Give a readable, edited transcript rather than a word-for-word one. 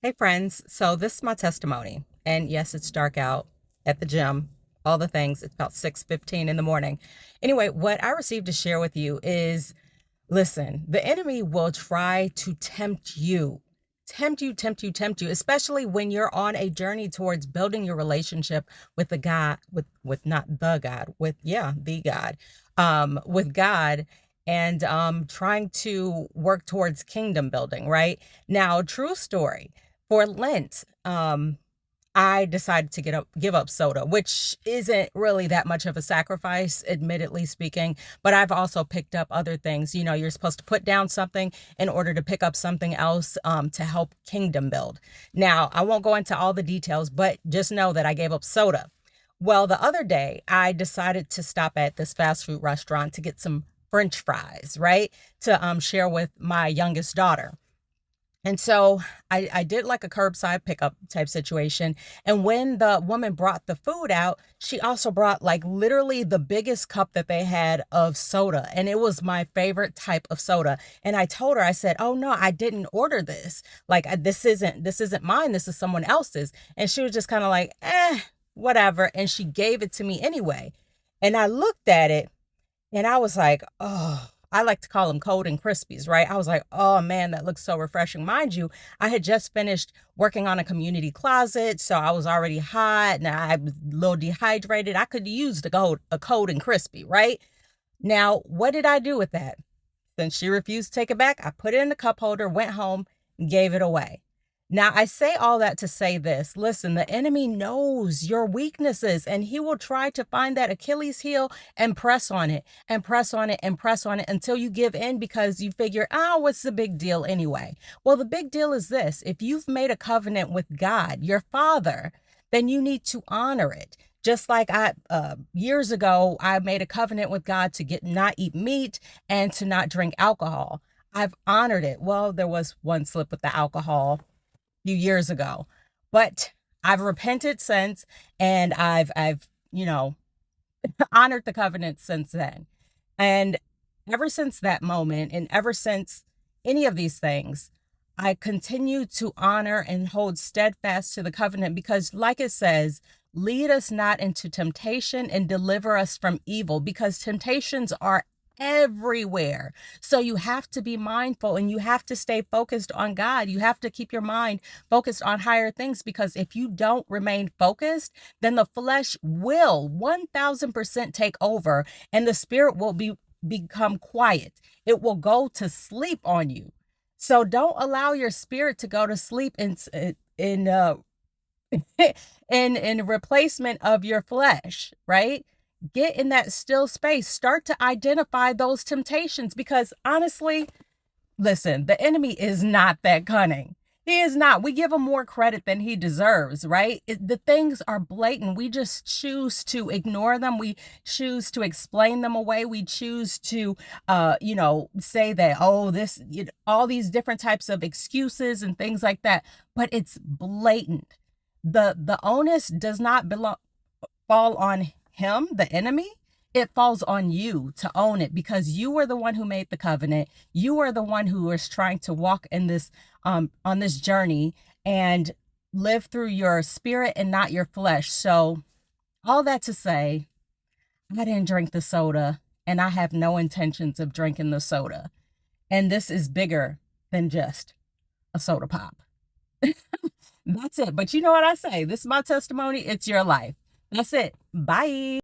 Hey friends, so this is my testimony. And yes, it's dark out at the gym, all the things. It's about 6:15 in the morning. Anyway, what I received to share with you is listen, the enemy will try to tempt you. Tempt you, especially when you're on a journey towards building your relationship with the God, with not the God, with the God, with God and trying to work towards kingdom building, right? Now, true story for Lent, I decided to give up soda, which isn't really that much of a sacrifice, admittedly speaking. But I've also picked up other things. You know, you're supposed to put down something in order to pick up something else to help kingdom build. Now, I won't go into all the details, but just know that I gave up soda. Well, the other day, I decided to stop at this fast food restaurant to get some French fries, right? To share with my youngest daughter. And so I did like a curbside pickup type situation. And when the woman brought the food out, she also brought like literally the biggest cup that they had of soda. And it was my favorite type of soda. And I told her, I said, "Oh no, I didn't order this. Like this isn't mine. This is someone else's." And she was just kind of like, whatever. And she gave it to me anyway. And I looked at it and I was like, oh, I like to call them cold and crispies, right? I was like, oh man, that looks so refreshing. Mind you, I had just finished working on a community closet, so I was already hot and I was a little dehydrated. I could use a cold and crispy, right? Now, what did I do with that? Since she refused to take it back, I put it in the cup holder, went home, and gave it away. Now, I say all that to say this. Listen, the enemy knows your weaknesses and he will try to find that Achilles heel and press on it and press on it and press on it until you give in because you figure, oh, what's the big deal anyway? Well, the big deal is this. If you've made a covenant with God, your father, then you need to honor it. Just like I years ago, I made a covenant with God to get not eat meat and to not drink alcohol. I've honored it. Well, there was one slip with the alcohol a few years ago, but I've repented since, and I've honored the covenant since then. And ever since that moment, and ever since any of these things, I continue to honor and hold steadfast to the covenant because, like it says, lead us not into temptation and deliver us from evil, because temptations are everywhere. So you have to be mindful and you have to stay focused on God. You have to keep your mind focused on higher things because if you don't remain focused, then the flesh will 1000% take over and the spirit will become quiet. It will go to sleep on you. So don't allow your spirit to go to sleep in in replacement of your flesh, right? Get in that still space. Start to identify those temptations because honestly, listen, the enemy is not that cunning. He is not. We give him more credit than he deserves, right? The things are blatant. We just choose to ignore them. We choose to explain them away. We choose to, say that, oh, all these different types of excuses and things like that. But it's blatant. The onus does not fall on him, the enemy. It falls on you to own it because you were the one who made the covenant. You are the one who is trying to walk in this on this journey and live through your spirit and not your flesh. So all that to say, I didn't drink the soda and I have no intentions of drinking the soda. And this is bigger than just a soda pop. That's it. But you know what I say? This is my testimony. It's your life. That's it. Bye.